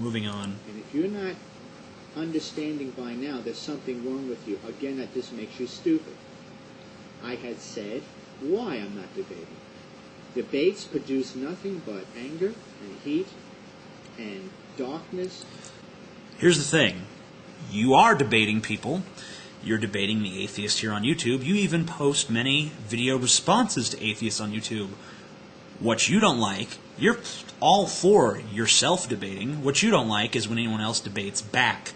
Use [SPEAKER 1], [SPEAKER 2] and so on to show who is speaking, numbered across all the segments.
[SPEAKER 1] moving on.
[SPEAKER 2] And if you're not understanding by now, there's something wrong with you. Again, that just makes you stupid. I had said why I'm not debating. Debates produce nothing but anger and heat and darkness.
[SPEAKER 1] Here's the thing. You are debating people. You're debating the atheist here on YouTube. You even post many video responses to atheists on YouTube. What you don't like, you're all for yourself debating. What you don't like is when anyone else debates back.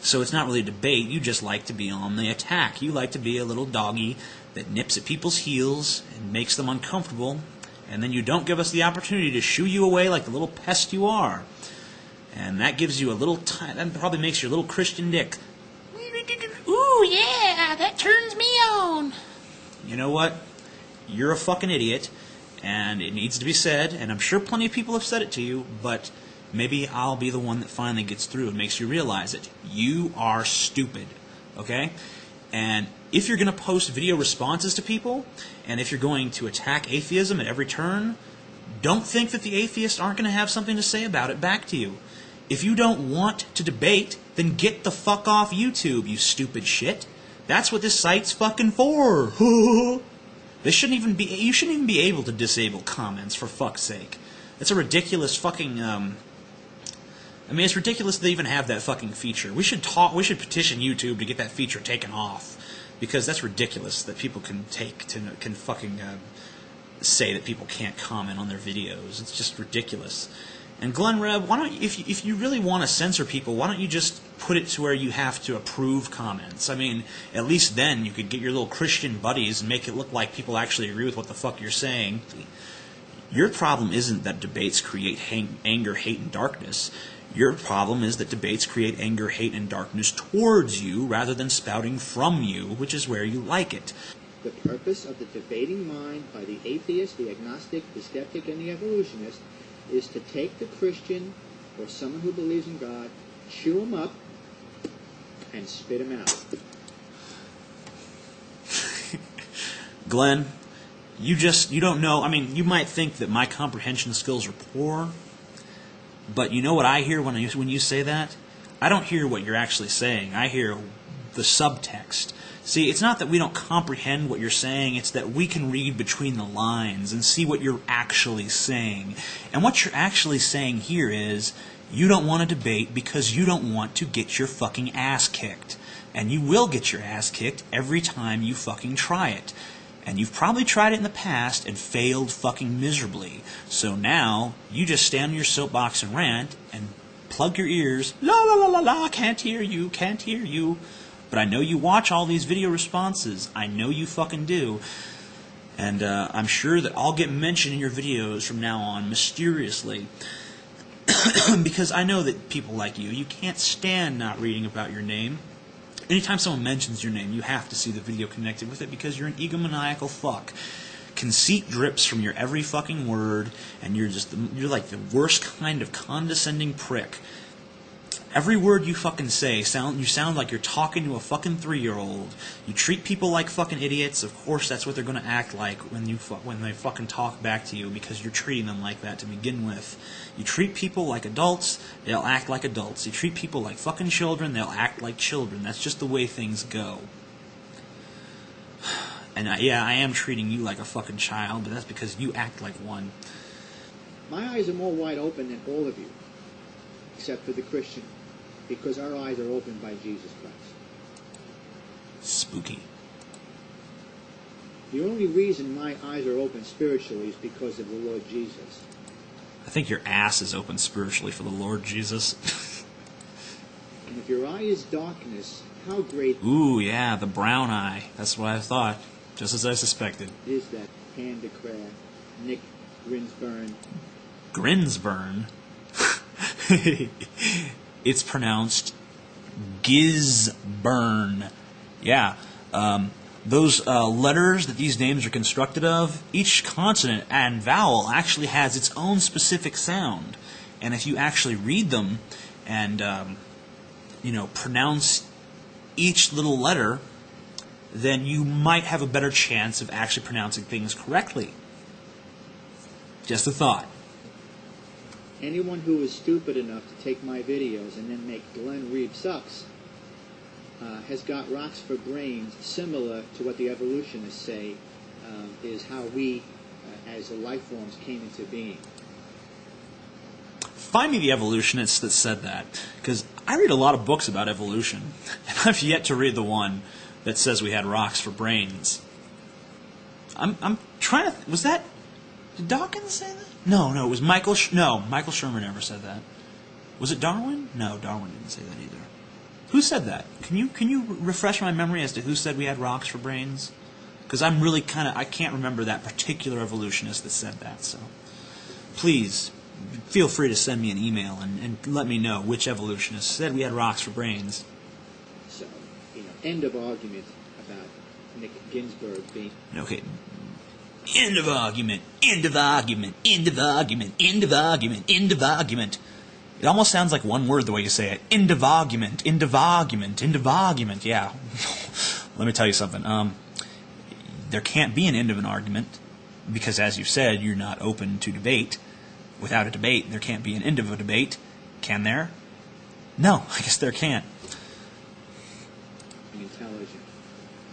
[SPEAKER 1] So it's not really a debate. You just like to be on the attack. You like to be a little doggy that nips at people's heels and makes them uncomfortable. And then you don't give us the opportunity to shoo you away like the little pest you are. And that gives you a little time. That probably makes your little Christian dick. Ooh, yeah, that turns me on. You know what? You're a fucking idiot, and it needs to be said, and I'm sure plenty of people have said it to you, but maybe I'll be the one that finally gets through and makes you realize it. You are stupid, okay? And if you're going to post video responses to people, and if you're going to attack atheism at every turn, don't think that the atheists aren't going to have something to say about it back to you. If you don't want to debate, then get the fuck off YouTube, you stupid shit. That's what this site's fucking for. You shouldn't even be able to disable comments, for fuck's sake. It's a ridiculous fucking, it's ridiculous they even have that fucking feature. We should petition YouTube to get that feature taken off, because that's ridiculous that people can fucking say that people can't comment on their videos. It's just ridiculous. And GlennReb, why don't you, if you really want to censor people, why don't you just put it to where you have to approve comments? I mean, at least then you could get your little Christian buddies and make it look like people actually agree with what the fuck you're saying. Your problem isn't that debates create anger, hate, and darkness. Your problem is that debates create anger, hate, and darkness towards you rather than spouting from you, which is where you like it.
[SPEAKER 2] The purpose of the debating mind by the atheist, the agnostic, the skeptic, and the evolutionist is to take the Christian or someone who believes in God, chew him up, and spit him out.
[SPEAKER 1] Glenn, you don't know. I mean, you might think that my comprehension skills are poor, but you know what I hear when you say that? I don't hear what you're actually saying. I hear the subtext. See, it's not that we don't comprehend what you're saying, it's that we can read between the lines and see what you're actually saying. And what you're actually saying here is, you don't want to debate because you don't want to get your fucking ass kicked. And you will get your ass kicked every time you fucking try it. And you've probably tried it in the past and failed fucking miserably. So now, you just stand on your soapbox and rant and plug your ears. La la la la la, can't hear you, can't hear you. But I know you watch all these video responses. I know you fucking do. And I'm sure that I'll get mentioned in your videos from now on, mysteriously. Because I know that people like you can't stand not reading about your name. Anytime someone mentions your name, you have to see the video connected with it because you're an egomaniacal fuck. Conceit drips from your every fucking word, and you're like the worst kind of condescending prick. Every word you fucking say, you sound like you're talking to a fucking 3-year-old. You treat people like fucking idiots. Of course, that's what they're going to act like when they fucking talk back to you, because you're treating them like that to begin with. You treat people like adults, they'll act like adults. You treat people like fucking children, they'll act like children. That's just the way things go. And yeah, I am treating you like a fucking child, but that's because you act like one.
[SPEAKER 2] My eyes are more wide open than all of you, except for the Christian, because our eyes are opened by Jesus Christ.
[SPEAKER 1] Spooky.
[SPEAKER 2] The only reason my eyes are open spiritually is because of the Lord Jesus.
[SPEAKER 1] I think your ass is open spiritually for the Lord Jesus.
[SPEAKER 2] And if your eye is darkness, how great...
[SPEAKER 1] Ooh, yeah, the brown eye. That's what I thought, just as I suspected.
[SPEAKER 2] ...is that panda crab, Nick Grinsburn.
[SPEAKER 1] Grinsburn? It's pronounced Gizburn. Yeah. Those letters that these names are constructed of, each consonant and vowel actually has its own specific sound. And if you actually read them and, pronounce each little letter, then you might have a better chance of actually pronouncing things correctly. Just a thought.
[SPEAKER 2] anyone who is stupid enough to take my videos and then make GlennReb sucks has got rocks for brains, similar to what the evolutionists say is how we, as the life forms, came into being.
[SPEAKER 1] Find me the evolutionists that said that, because I read a lot of books about evolution, and I've yet to read the one that says we had rocks for brains. I'm trying to... Was that... Did Dawkins say that? No, it was Michael... Michael Shermer never said that. Was it Darwin? No, Darwin didn't say that either. Who said that? Can you refresh my memory as to who said we had rocks for brains? Because I'm really I can't remember that particular evolutionist that said that, so... Please, feel free to send me an email and let me know which evolutionist said we had rocks for brains.
[SPEAKER 2] So, end of argument about Nick Ginsburg being...
[SPEAKER 1] Okay. End of argument. End of argument. End of argument. End of argument. End of argument. It almost sounds like one word the way you say it. End of argument. End of argument. End of argument. Yeah. Let me tell you something. There can't be an end of an argument because, as you said, you're not open to debate. Without a debate, there can't be an end of a debate. Can there? No, I guess there can't.
[SPEAKER 2] Intelligent.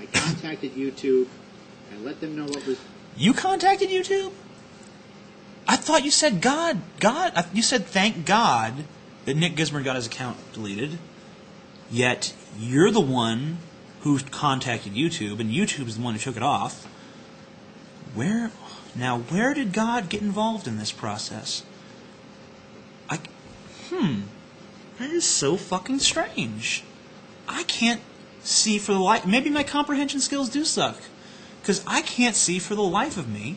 [SPEAKER 2] I contacted YouTube. I let them know what was...
[SPEAKER 1] You contacted YouTube? I thought you said God. You said thank God that Nick Gisborne got his account deleted. Yet you're the one who contacted YouTube, and YouTube's the one who took it off. Where did God get involved in this process? That is so fucking strange. I can't see for the life... Maybe my comprehension skills do suck. Because I can't see for the life of me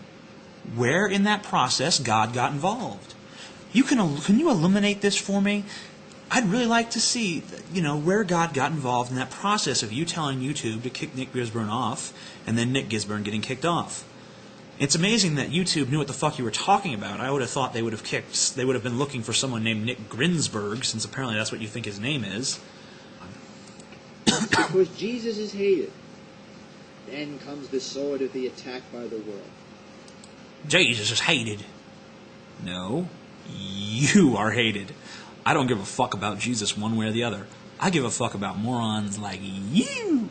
[SPEAKER 1] where in that process God got involved. Can you illuminate this for me? I'd really like to see, where God got involved in that process of you telling YouTube to kick Nick Gisborne off, and then Nick Gisborne getting kicked off. It's amazing that YouTube knew what the fuck you were talking about. I would have thought they would have been looking for someone named Nick Grinsberg, since apparently that's what you think his name is.
[SPEAKER 2] Because Jesus is hated. Then comes the sword of the attack by the world.
[SPEAKER 1] Jesus is hated. No, you are hated. I don't give a fuck about Jesus one way or the other. I give a fuck about morons like you.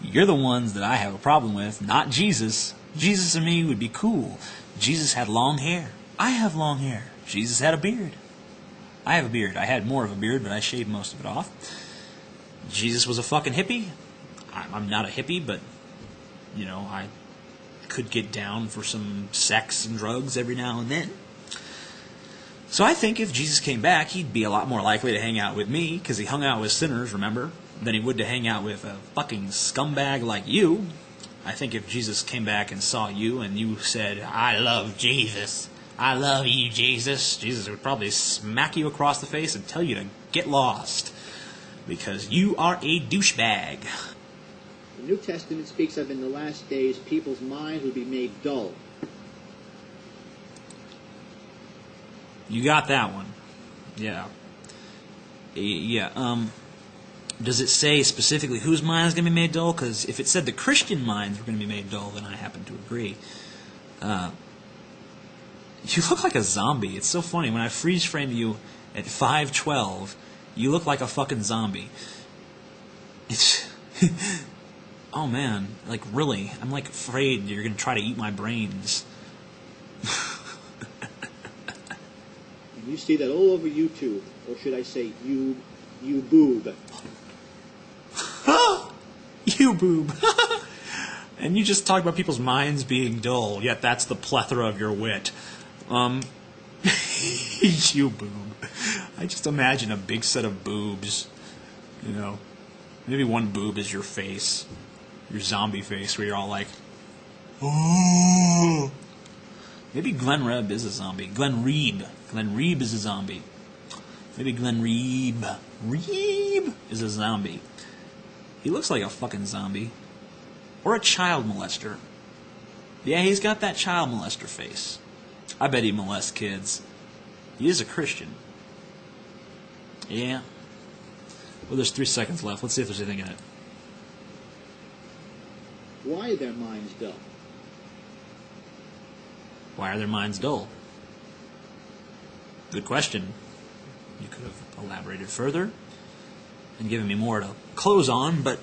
[SPEAKER 1] You're the ones that I have a problem with, not Jesus. Jesus and me would be cool. Jesus had long hair. I have long hair. Jesus had a beard. I have a beard. I had more of a beard, but I shaved most of it off. Jesus was a fucking hippie. I'm not a hippie, but, I could get down for some sex and drugs every now and then. So I think if Jesus came back, he'd be a lot more likely to hang out with me, because he hung out with sinners, remember, than he would to hang out with a fucking scumbag like you. I think if Jesus came back and saw you and you said, I love Jesus, I love you, Jesus, Jesus would probably smack you across the face and tell you to get lost, because you are a douchebag.
[SPEAKER 2] The New Testament speaks of in the last days people's minds will be made dull.
[SPEAKER 1] You got that one. Yeah. Does it say specifically whose mind is going to be made dull? Because if it said the Christian minds were going to be made dull, then I happen to agree. You look like a zombie. It's so funny. When I freeze frame you at 5'12", you look like a fucking zombie. It's... Oh, man. Like, really. I'm, afraid you're going to try to eat my brains.
[SPEAKER 2] You see that all over YouTube, or should I say you boob.
[SPEAKER 1] You boob. And you just talk about people's minds being dull, yet that's the plethora of your wit. You boob. I just imagine a big set of boobs. Maybe one boob is your face. Your zombie face, where you're all like, oh. Maybe GlennReb is a zombie. GlennReb is a zombie. Maybe GlennReb is a zombie. He looks like a fucking zombie. Or a child molester. Yeah, he's got that child molester face. I bet he molests kids. He is a Christian. Yeah. Well, there's 3 seconds left. Let's see if there's anything in it.
[SPEAKER 2] Why are their minds dull?
[SPEAKER 1] Why are their minds dull? Good question. You could have elaborated further and given me more to close on, but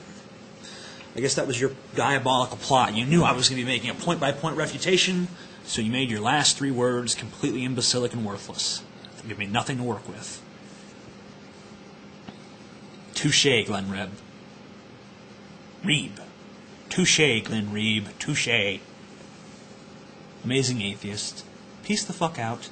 [SPEAKER 1] I guess that was your diabolical plot. You knew I was going to be making a point-by-point refutation, so you made your last 3 words completely imbecilic and worthless. To give me nothing to work with. Touché, GlennReb. Reb. Touché, GlennReb. Touché. Amazing atheist. Peace the fuck out.